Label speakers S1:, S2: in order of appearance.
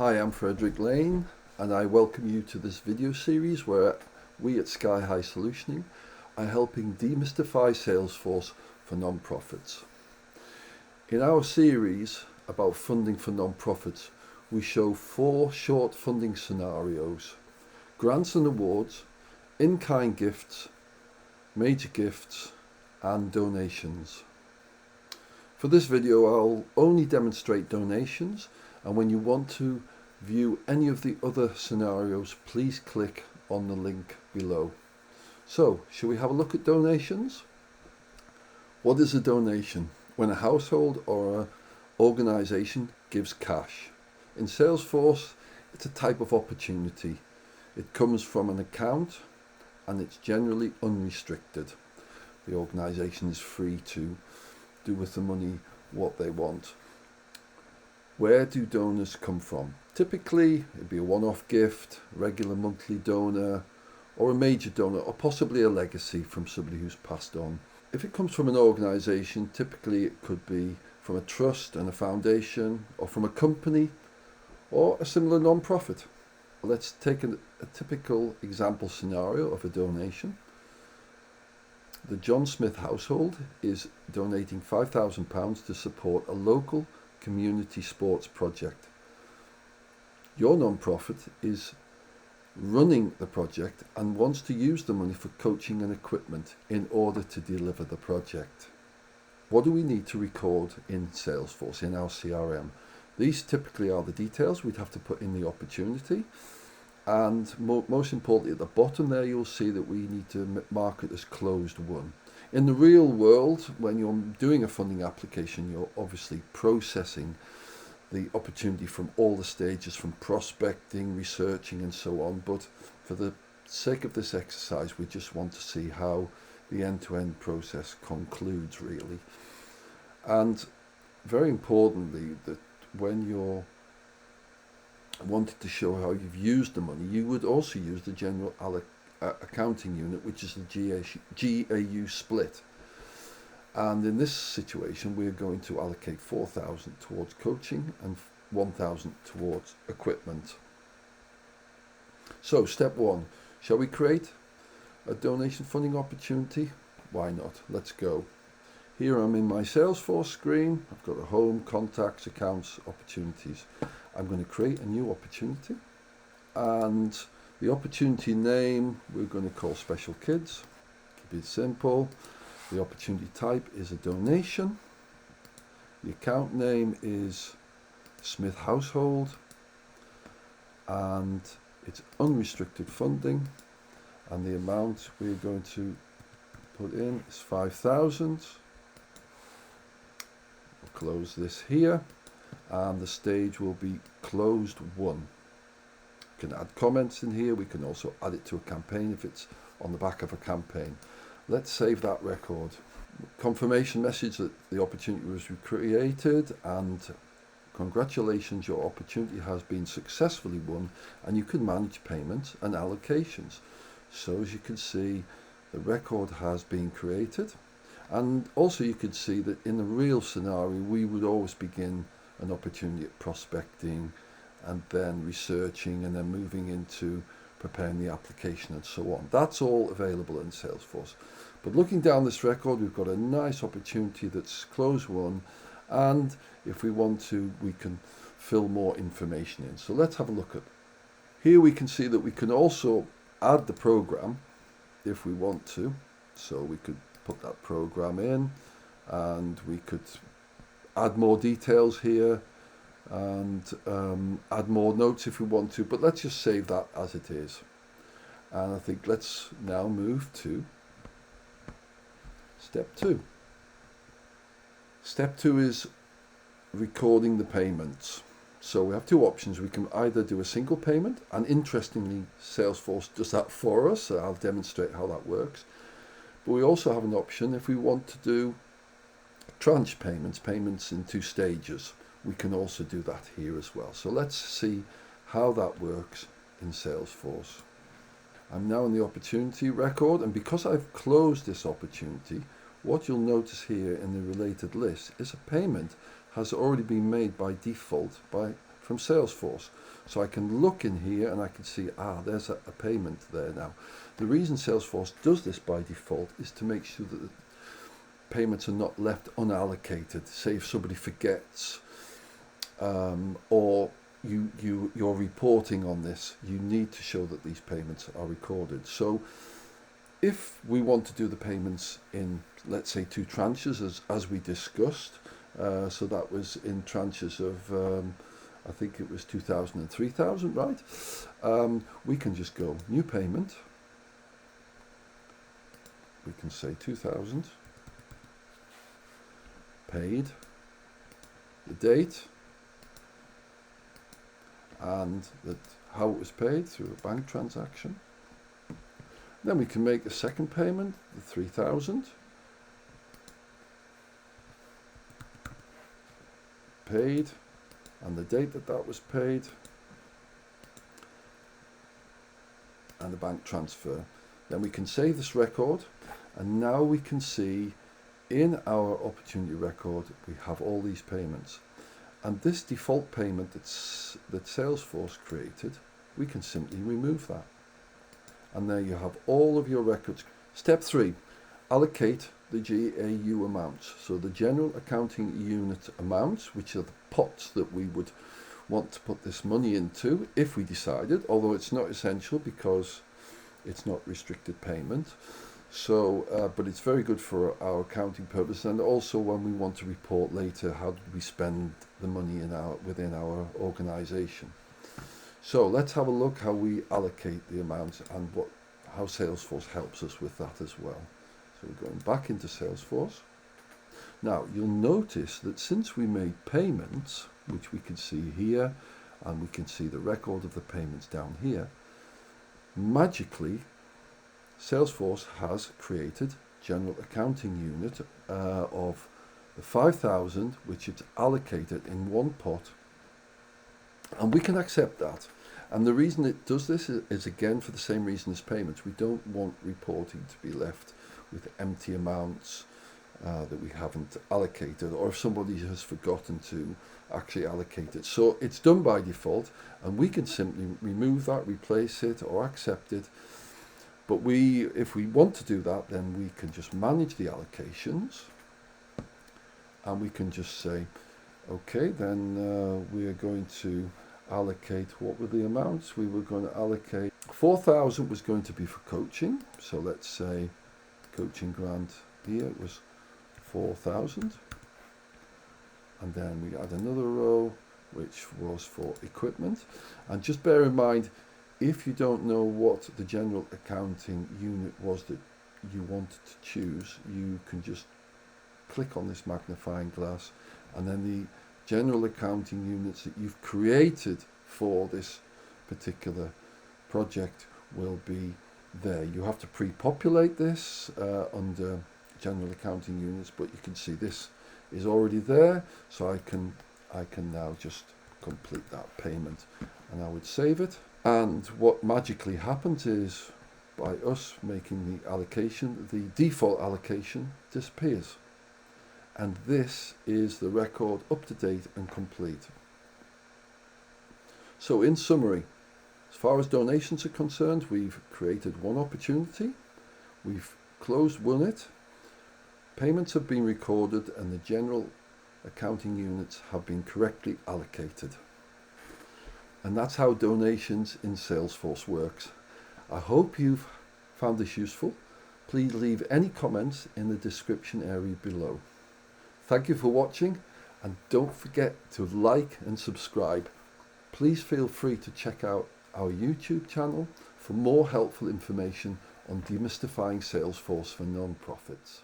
S1: Hi, I'm Frederick Lane and I welcome you to this video series where we at Sky High Solutioning are helping demystify Salesforce for non-profits. In our series about funding for non-profits, we show 4 short funding scenarios: grants and awards, in-kind gifts, major gifts and donations. For this video I'll only demonstrate donations, and when you want to view any of the other scenarios, please click on the link below. So, shall we have a look at donations? What is a donation? When a household or an organisation gives cash. In Salesforce, it's a type of opportunity. It comes from an account and it's generally unrestricted. The organisation is free to do with the money what they want. Where do donors come from? Typically, it'd be a one-off gift, regular monthly donor, or a major donor, or possibly a legacy from somebody who's passed on. If it comes from an organisation, typically it could be from a trust and a foundation, or from a company, or a similar non-profit. Let's take a typical example scenario of a donation. The John Smith household is donating £5,000 to support a local community sports project. Your non-profit is running the project and wants to use the money for coaching and equipment in order to deliver the project. What do we need to record in Salesforce, in our CRM? These typically are the details we'd have to put in the opportunity, and most importantly at the bottom there you'll see that we need to mark it as closed won. In the real world, when you're doing a funding application, you're obviously processing the opportunity from all the stages, from prospecting, researching and so on, but for the sake of this exercise we just want to see how the end-to-end process concludes really. And very importantly, that when you're wanted to show how you've used the money, you would also use the general accounting unit, which is the GAU split. And in this situation we're going to allocate 4,000 towards coaching and 1,000 towards equipment. So step 1, shall we create a donation funding opportunity? Why not? Let's go. Here I'm in my Salesforce screen. I've got a home, contacts, accounts, opportunities. I'm going to create a new opportunity, and the opportunity name we're going to call Special Kids. Keep it simple. The opportunity type is a donation. The account name is Smith Household, and it's unrestricted funding, and the amount we're going to put in is 5,000. We'll close this here, and the stage will be closed won. We can add comments in here. We can also add it to a campaign if it's on the back of a campaign. Let's save that record. Confirmation message that the opportunity was created, and congratulations, your opportunity has been successfully won, and you can manage payments and allocations. So as you can see, the record has been created, and also you could see that in the real scenario we would always begin an opportunity at prospecting and then researching and then moving into preparing the application and so on. That's all available in Salesforce. But looking down this record, we've got a nice opportunity that's closed won, and if we want to, we can fill more information in. So let's have a look at. Here we can see that we can also add the program if we want to. So we could put that program in, and we could add more details here and add more notes if we want to, but let's just save that as it is. And I think let's now move to step 2. Step 2 is recording the payments. So we have 2 options. We can either do a single payment, and interestingly Salesforce does that for us, so I'll demonstrate how that works. But we also have an option if we want to do tranche payments in 2 stages. We can also do that here as well. So let's see how that works in Salesforce. I'm now in the opportunity record, and because I've closed this opportunity, what you'll notice here in the related list is a payment has already been made by default by from Salesforce. So I can look in here and I can see, there's a payment there now. The reason Salesforce does this by default is to make sure that the payments are not left unallocated. Say if somebody forgets, or you're reporting on this, you need to show that these payments are recorded. So if we want to do the payments in, let's say, 2 tranches as we discussed, so that was in tranches of I think it was 2,000 and 3,000, right? We can just go new payment. We can say 2,000 paid, the date, and how it was paid through a bank transaction. Then we can make a second payment, the 3,000 paid, and the date that was paid, and the bank transfer. Then we can save this record, and now we can see in our opportunity record we have all these payments. And this default payment that Salesforce created, we can simply remove that. And there you have all of your records. Step 3, allocate the GAU amounts. So the general accounting unit amounts, which are the pots that we would want to put this money into if we decided, although it's not essential because it's not restricted payment. So, but it's very good for our accounting purpose, and also when we want to report later how did we spend the money within our organization. So let's have a look how we allocate the amounts and how Salesforce helps us with that as well. So we're going back into Salesforce. Now you'll notice that since we made payments, which we can see here, and we can see the record of the payments down here, magically Salesforce has created general accounting unit of the 5,000, which it's allocated in one pot, and we can accept that. And the reason it does this is again for the same reason as payments. We don't want reporting to be left with empty amounts that we haven't allocated, or if somebody has forgotten to actually allocate it. So it's done by default, and we can simply remove that, replace it, or accept it. But if we want to do that, then we can just manage the allocations, and we can just say, okay, then we are going to allocate, what were the amounts? We were going to allocate 4,000 was going to be for coaching. So let's say coaching grant here was 4,000. And then we add another row, which was for equipment. And just bear in mind, if you don't know what the general accounting unit was that you wanted to choose, you can just click on this magnifying glass, and then the general accounting units that you've created for this particular project will be there. You have to pre-populate this under general accounting units, but you can see this is already there, so I can now just complete that payment, and I would save it. And what magically happens is, by us making the allocation, the default allocation disappears. And this is the record up to date and complete. So in summary, as far as donations are concerned, we've created one opportunity, we've won it, payments have been recorded, and the general accounting units have been correctly allocated. And that's how donations in Salesforce works. I hope you've found this useful. Please leave any comments in the description area below. Thank you for watching, and don't forget to like and subscribe. Please feel free to check out our YouTube channel for more helpful information on demystifying Salesforce for non-profits.